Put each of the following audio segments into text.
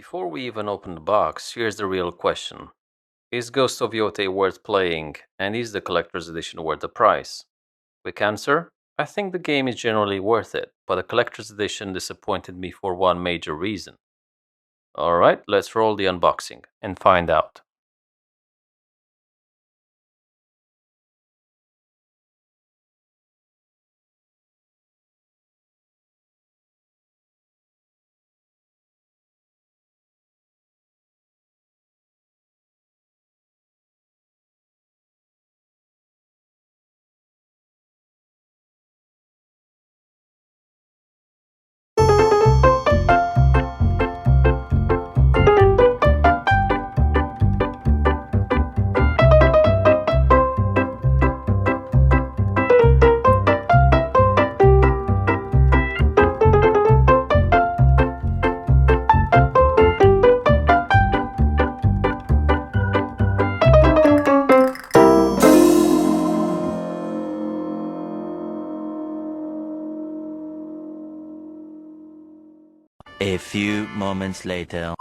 Before we even open the box, here's the real question. Is Ghost of Yotei worth playing, and is the collector's edition worth the price? Quick answer, I think the game is generally worth it, but the collector's edition disappointed me for one major reason. Alright, let's roll the unboxing and find out. A few moments later.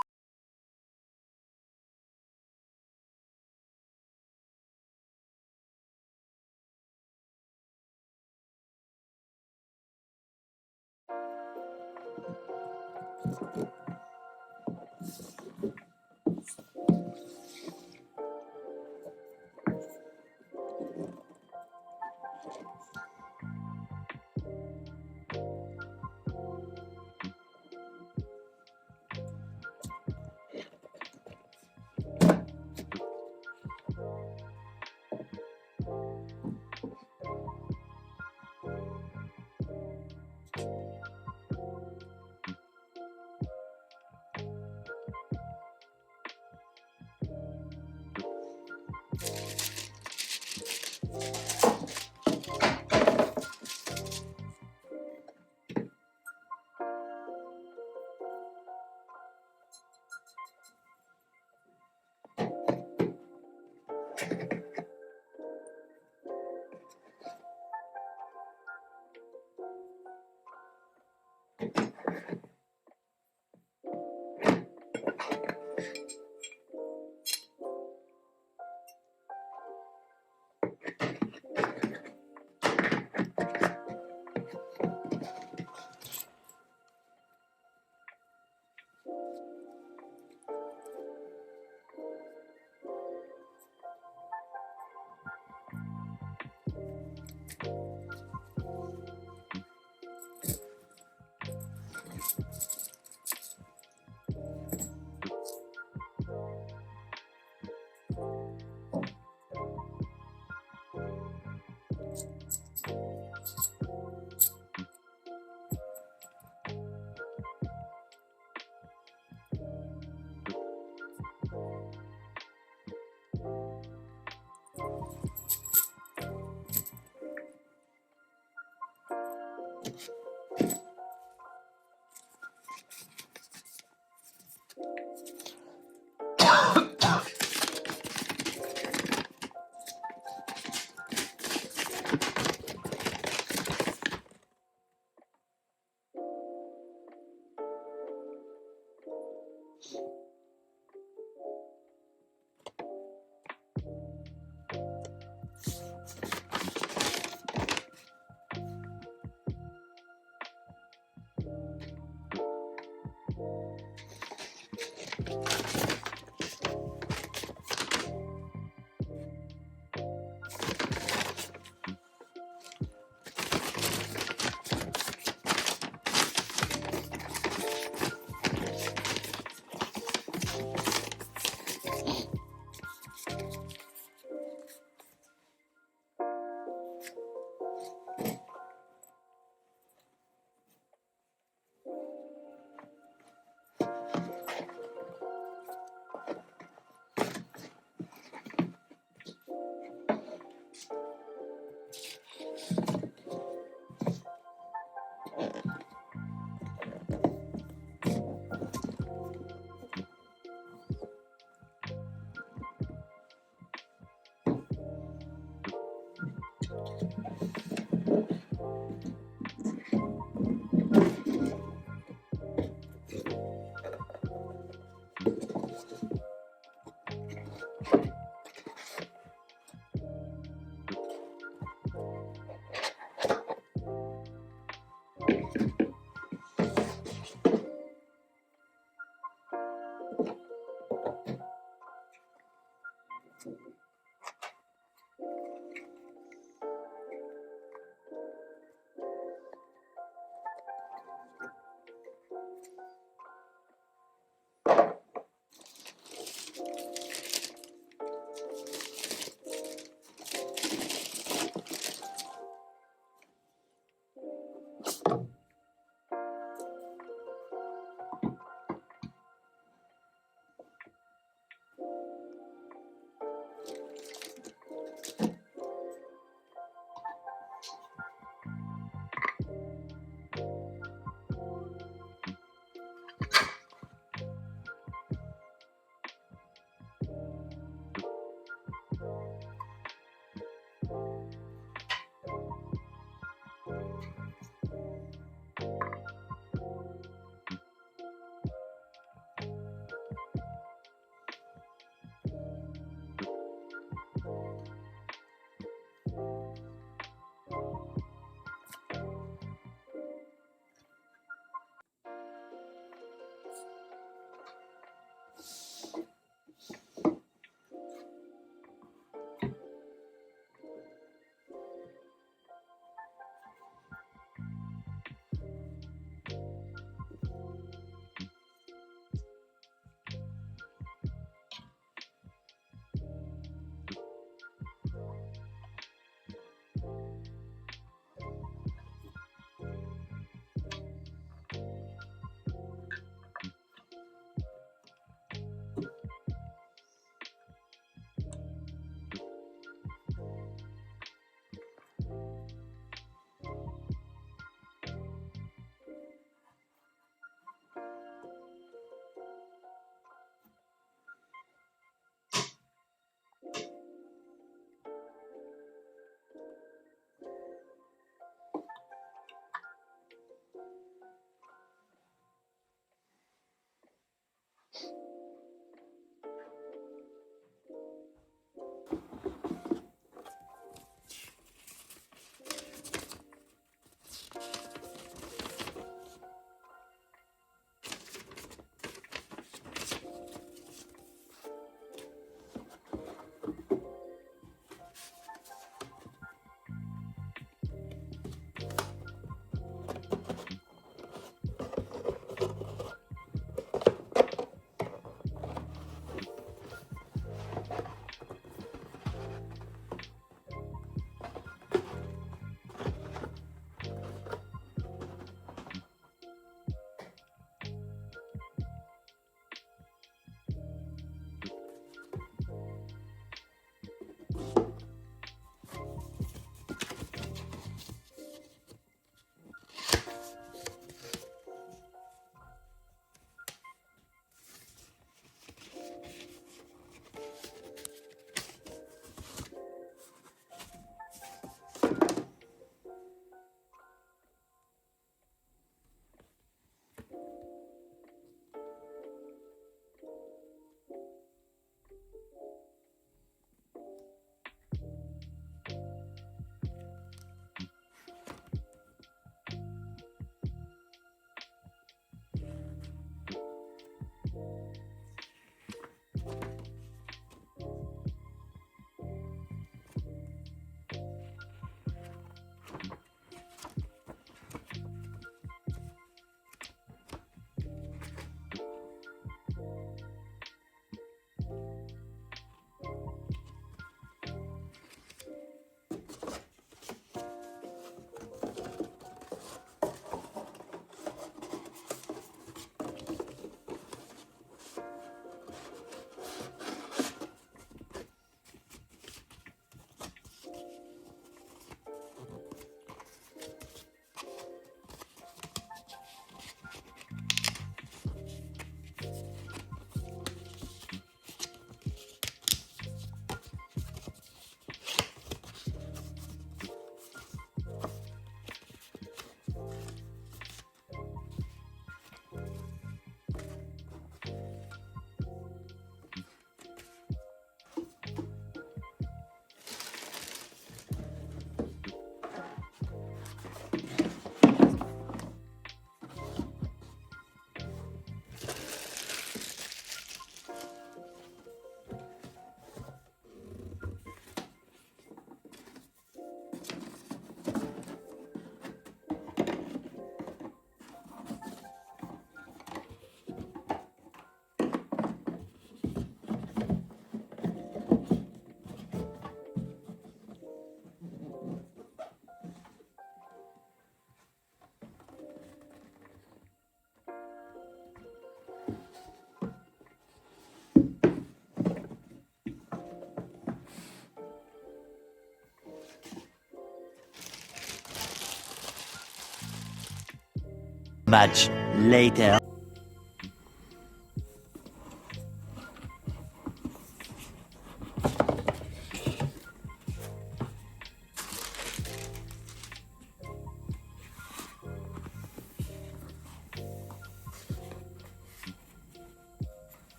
Much later.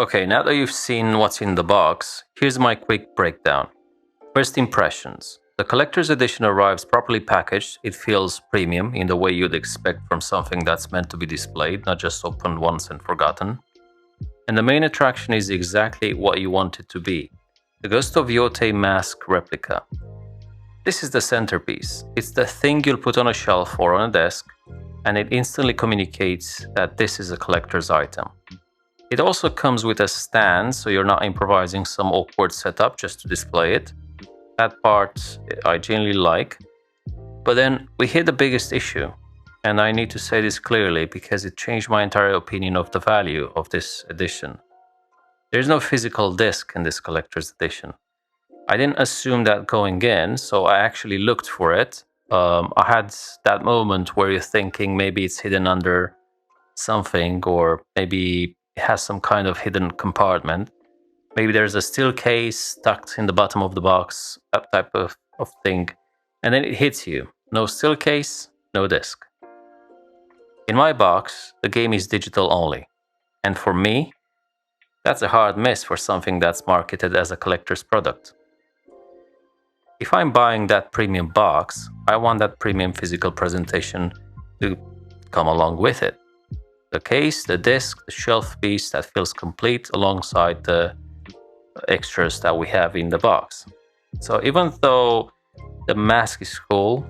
Okay, now that you've seen what's in the box, here's my quick breakdown. First impressions. The collector's edition arrives properly packaged. It feels premium in the way you'd expect from something that's meant to be displayed, not just opened once and forgotten. And the main attraction is exactly what you want it to be. The Ghost of Yotei mask replica. This is the centerpiece. It's the thing you'll put on a shelf or on a desk, and it instantly communicates that this is a collector's item. It also comes with a stand, so you're not improvising some awkward setup just to display it. That part I genuinely like. But then we hit the biggest issue, and I need to say this clearly because it changed my entire opinion of the value of this edition. There's no physical disc in this collector's edition. I didn't assume that going in, so I actually looked for it. I had that moment where you're thinking maybe it's hidden under something, or maybe it has some kind of hidden compartment. Maybe there's a steel case tucked in the bottom of the box, that type of thing. And then it hits you. No steel case, no disc. In my box, the game is digital only. And for me, that's a hard miss for something that's marketed as a collector's product. If I'm buying that premium box, I want that premium physical presentation to come along with it. The case, the disc, the shelf piece that feels complete alongside the extras that we have in the box. So even though the mask is cool,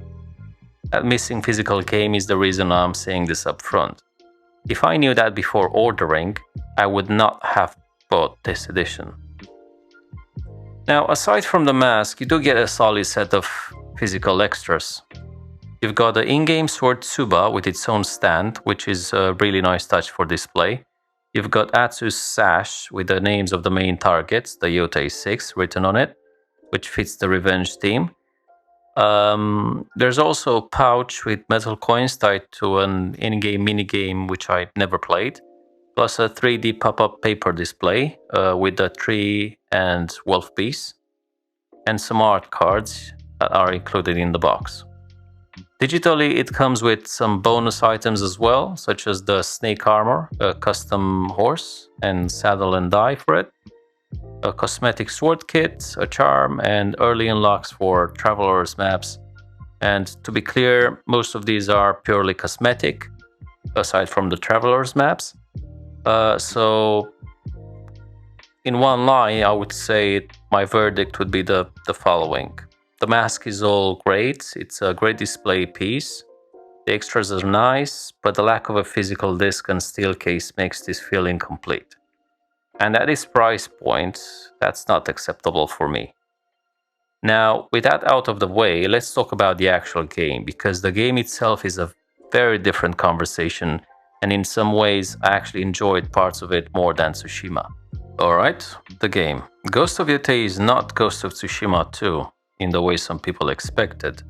that missing physical game is the reason I'm saying this up front. If I knew that before ordering, I would not have bought this edition. Now, aside from the mask, you do get a solid set of physical extras. You've got the in-game sword tsuba with its own stand, which is a really nice touch for display. You've got Atsu's sash with the names of the main targets, the Yōtei Six, written on it, which fits the revenge theme. There's also a pouch with metal coins tied to an in-game minigame, which I never played, plus a 3D pop-up paper display with the tree and wolf piece, and some art cards that are included in the box. Digitally, it comes with some bonus items as well, such as the snake armor, a custom horse and saddle and die for it, a cosmetic sword kit, a charm, and early unlocks for travelers maps. And to be clear, most of these are purely cosmetic, aside from the travelers maps. So in one line, I would say my verdict would be the following. The mask is all great, it's a great display piece. The extras are nice, but the lack of a physical disc and steel case makes this feel incomplete. And at this price point, that's not acceptable for me. Now, with that out of the way, let's talk about the actual game, because the game itself is a very different conversation, and in some ways, I actually enjoyed parts of it more than Tsushima. Alright, the game. Ghost of Yotei is not Ghost of Tsushima 2, in the way some people expected.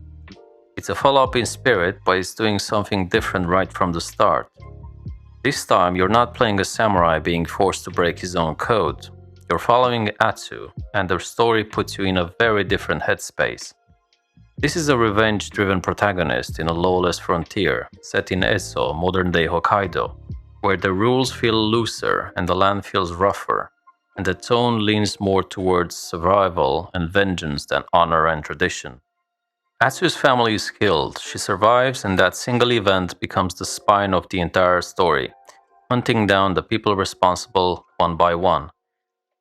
It's a follow-up in spirit, but it's doing something different right from the start. This time, you're not playing a samurai being forced to break his own code. You're following Atsu, and the story puts you in a very different headspace. This is a revenge-driven protagonist in a lawless frontier, set in Esso, modern-day Hokkaido, where the rules feel looser and the land feels rougher, and the tone leans more towards survival and vengeance than honor and tradition. Atsu's family is killed, she survives, and that single event becomes the spine of the entire story, hunting down the people responsible one by one.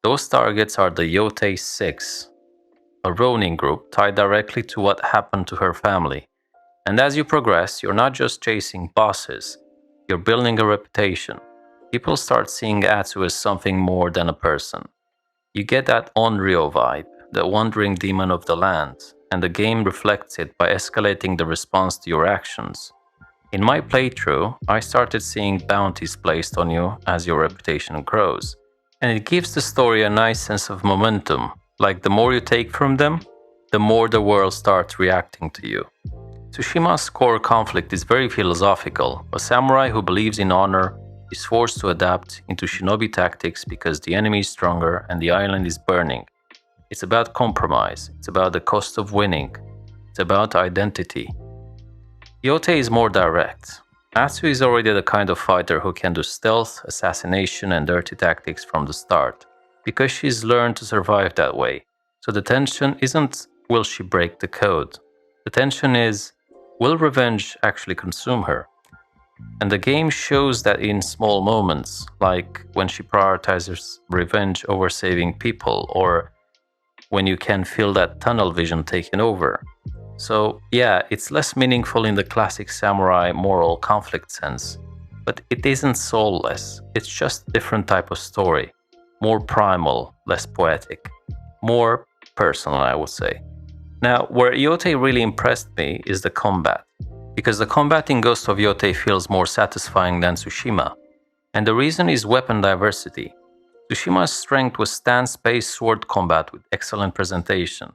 Those targets are the Yōtei Six, a Ronin group tied directly to what happened to her family. And as you progress, you're not just chasing bosses, you're building a reputation. People start seeing Atsu as something more than a person. You get that Onryo vibe, the wandering demon of the land, and the game reflects it by escalating the response to your actions. In my playthrough, I started seeing bounties placed on you as your reputation grows, and it gives the story a nice sense of momentum, like the more you take from them, the more the world starts reacting to you. Tsushima's core conflict is very philosophical. A samurai who believes in honor is forced to adapt into shinobi tactics because the enemy is stronger and the island is burning. It's about compromise, it's about the cost of winning, it's about identity. Yotei is more direct. Atsu is already the kind of fighter who can do stealth, assassination, and dirty tactics from the start, because she's learned to survive that way. So the tension isn't will she break the code? The tension is will revenge actually consume her? And the game shows that in small moments, like when she prioritizes revenge over saving people, or when you can feel that tunnel vision taking over. So, yeah, it's less meaningful in the classic samurai moral conflict sense, but it isn't soulless. It's just a different type of story. More primal, less poetic, more personal, I would say. Now, where Yotei really impressed me is the combat, because the combat in Ghost of Yotei feels more satisfying than Tsushima. And the reason is weapon diversity. Tsushima's strength was stance-based sword combat with excellent presentation.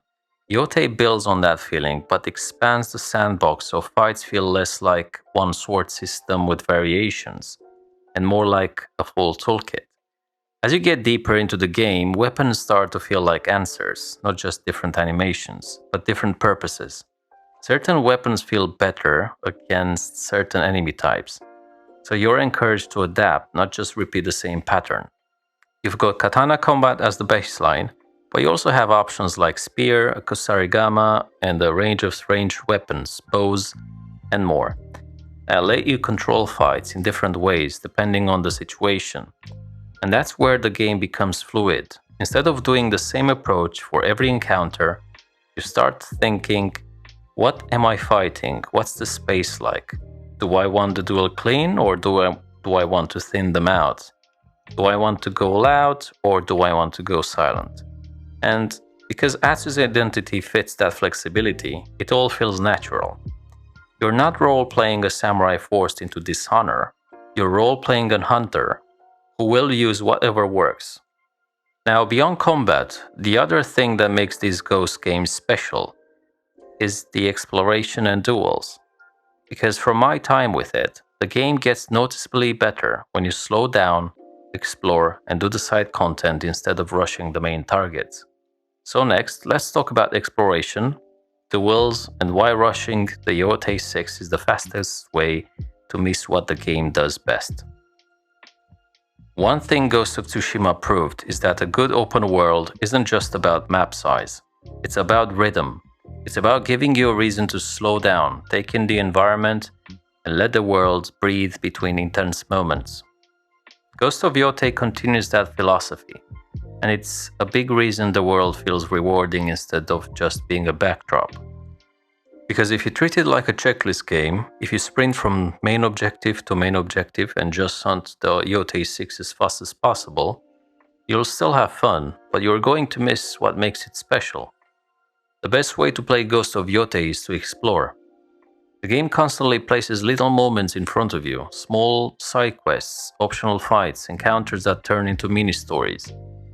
Yotei builds on that feeling, but expands the sandbox so fights feel less like one sword system with variations, and more like a full toolkit. As you get deeper into the game, weapons start to feel like answers, not just different animations, but different purposes. Certain weapons feel better against certain enemy types, so you're encouraged to adapt, not just repeat the same pattern. You've got katana combat as the baseline, but you also have options like spear, a kusarigama, and a range of ranged weapons, bows, and more. That let you control fights in different ways depending on the situation. And that's where the game becomes fluid. Instead of doing the same approach for every encounter, you start thinking, what am I fighting? What's the space like? Do I want the duel clean, or do I want to thin them out? Do I want to go loud, or do I want to go silent? And because Atsu's identity fits that flexibility, it all feels natural. You're not role-playing a samurai forced into dishonor, you're role-playing a hunter who will use whatever works. Now, beyond combat, the other thing that makes these Ghost games special is the exploration and duels. Because from my time with it, the game gets noticeably better when you slow down, explore, and do the side content instead of rushing the main targets. So next, let's talk about exploration, duels, and why rushing the Yōtei Six is the fastest way to miss what the game does best. One thing Ghost of Tsushima proved is that a good open world isn't just about map size. It's about rhythm. It's about giving you a reason to slow down, take in the environment, and let the world breathe between intense moments. Ghost of Yotei continues that philosophy, and it's a big reason the world feels rewarding instead of just being a backdrop. Because if you treat it like a checklist game, if you sprint from main objective to main objective and just hunt the Yōtei Six as fast as possible, you'll still have fun, but you're going to miss what makes it special. The best way to play Ghost of Yotei is to explore. The game constantly places little moments in front of you, small side quests, optional fights, encounters that turn into mini-stories,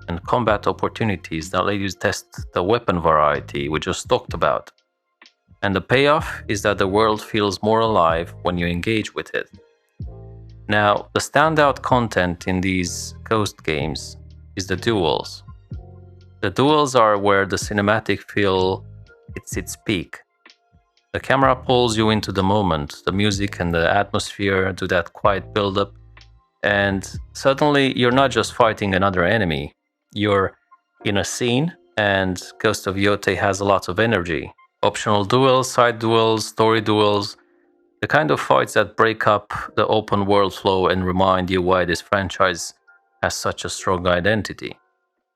and combat opportunities that let you test the weapon variety we just talked about. And the payoff is that the world feels more alive when you engage with it. Now, the standout content in these Ghost games is the duels. The duels are where the cinematic feel hits its peak. The camera pulls you into the moment, the music and the atmosphere do that quiet build-up, and suddenly you're not just fighting another enemy, you're in a scene, and Ghost of Yotei has a lot of energy. Optional duels, side duels, story duels, the kind of fights that break up the open world flow and remind you why this franchise has such a strong identity.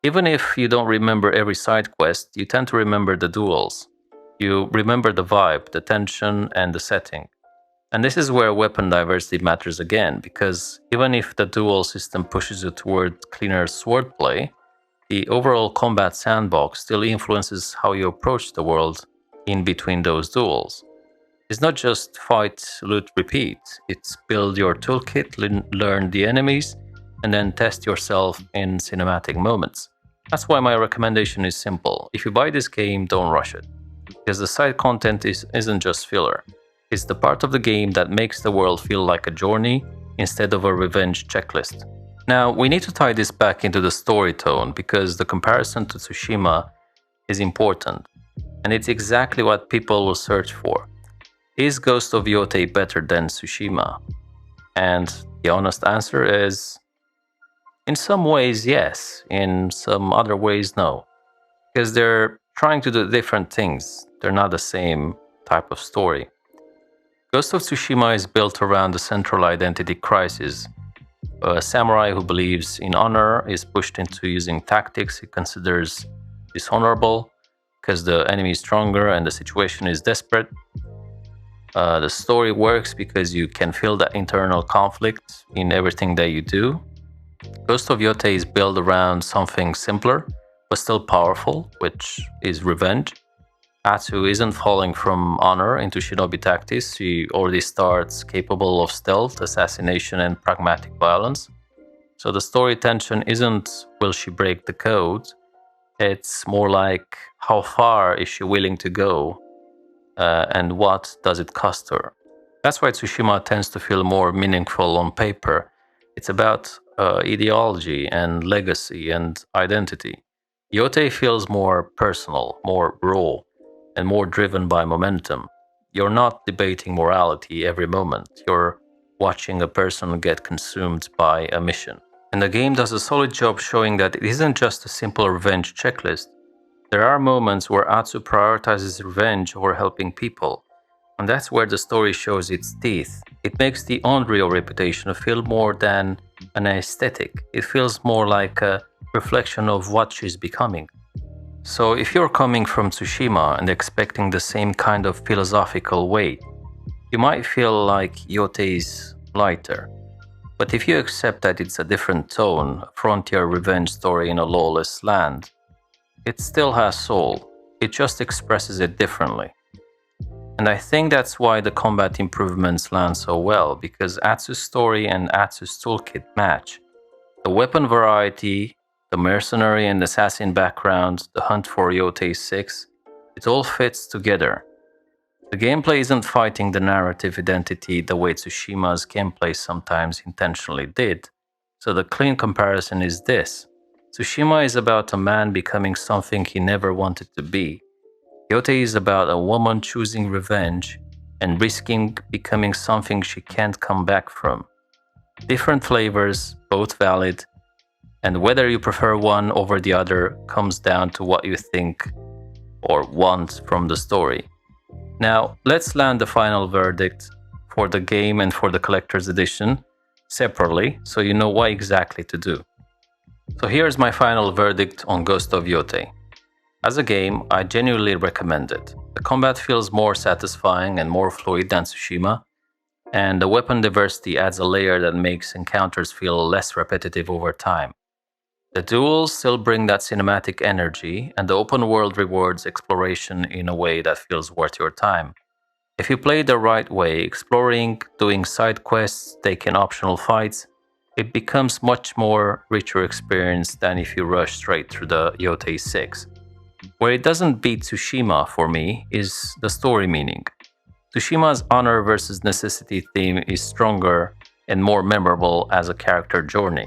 Even if you don't remember every side quest, you tend to remember the duels. You remember the vibe, the tension, and the setting. And this is where weapon diversity matters again, because even if the duel system pushes you toward cleaner swordplay, the overall combat sandbox still influences how you approach the world in between those duels. It's not just fight, loot, repeat. It's build your toolkit, learn the enemies, and then test yourself in cinematic moments. That's why my recommendation is simple. If you buy this game, don't rush it. Because the side content isn't just filler. It's the part of the game that makes the world feel like a journey instead of a revenge checklist. Now, we need to tie this back into the story tone because the comparison to Tsushima is important. And it's exactly what people will search for. Is Ghost of Yotei better than Tsushima? And the honest answer is, in some ways, yes. In some other ways, no. Because they're trying to do different things. They're not the same type of story. Ghost of Tsushima is built around a central identity crisis. A samurai who believes in honor is pushed into using tactics he considers dishonorable because the enemy is stronger and the situation is desperate. The story works because you can feel that internal conflict in everything that you do. Ghost of Yotei is built around something simpler, but still powerful, which is revenge. Atsu isn't falling from honor into shinobi tactics, she already starts capable of stealth, assassination, and pragmatic violence. So the story tension isn't will she break the code, it's more like how far is she willing to go and what does it cost her. That's why Tsushima tends to feel more meaningful on paper. It's about ideology and legacy and identity. Yotei feels more personal, more raw, and more driven by momentum. You're not debating morality every moment, you're watching a person get consumed by a mission. And the game does a solid job showing that it isn't just a simple revenge checklist. There are moments where Atsu prioritizes revenge over helping people, and that's where the story shows its teeth. It makes the Unreal reputation feel more than an aesthetic. It feels more like a reflection of what she's becoming. So if you're coming from Tsushima and expecting the same kind of philosophical weight, you might feel like Yotei's lighter. But if you accept that it's a different tone, a frontier revenge story in a lawless land, it still has soul. It just expresses it differently. And I think that's why the combat improvements land so well, because Atsu's story and Atsu's toolkit match. The weapon variety, the mercenary and assassin background, the hunt for Yōtei Six, it all fits together. The gameplay isn't fighting the narrative identity the way Tsushima's gameplay sometimes intentionally did, so the clean comparison is this. Tsushima is about a man becoming something he never wanted to be. Yotei is about a woman choosing revenge and risking becoming something she can't come back from. Different flavors, both valid, and whether you prefer one over the other comes down to what you think or want from the story. Now, let's land the final verdict for the game and for the collector's edition separately, so you know what exactly to do. So here's my final verdict on Ghost of Yotei. As a game, I genuinely recommend it. The combat feels more satisfying and more fluid than Tsushima, and the weapon diversity adds a layer that makes encounters feel less repetitive over time. The duels still bring that cinematic energy, and the open world rewards exploration in a way that feels worth your time. If you play the right way, exploring, doing side quests, taking optional fights, it becomes much more richer experience than if you rush straight through the Yōtei Six. Where it doesn't beat Tsushima for me is the story meaning. Tsushima's honor versus necessity theme is stronger and more memorable as a character journey.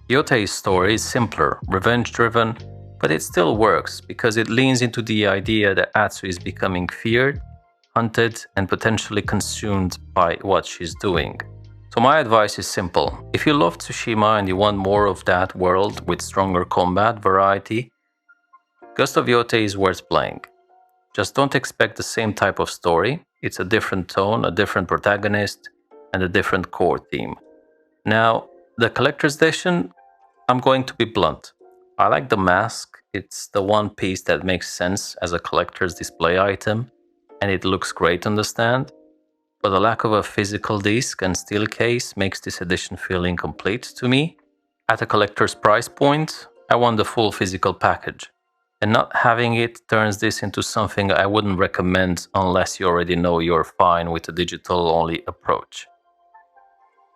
Yotei's story is simpler, revenge-driven, but it still works because it leans into the idea that Atsu is becoming feared, hunted, and potentially consumed by what she's doing. So my advice is simple. If you love Tsushima and you want more of that world with stronger combat variety, Ghost of Yotei is worth playing. Just don't expect the same type of story. It's a different tone, a different protagonist, and a different core theme. Now, the collector's edition, I'm going to be blunt. I like the mask. It's the one piece that makes sense as a collector's display item, and it looks great on the stand. But the lack of a physical disc and steel case makes this edition feel incomplete to me. At a collector's price point, I want the full physical package. And not having it turns this into something I wouldn't recommend unless you already know you're fine with a digital-only approach.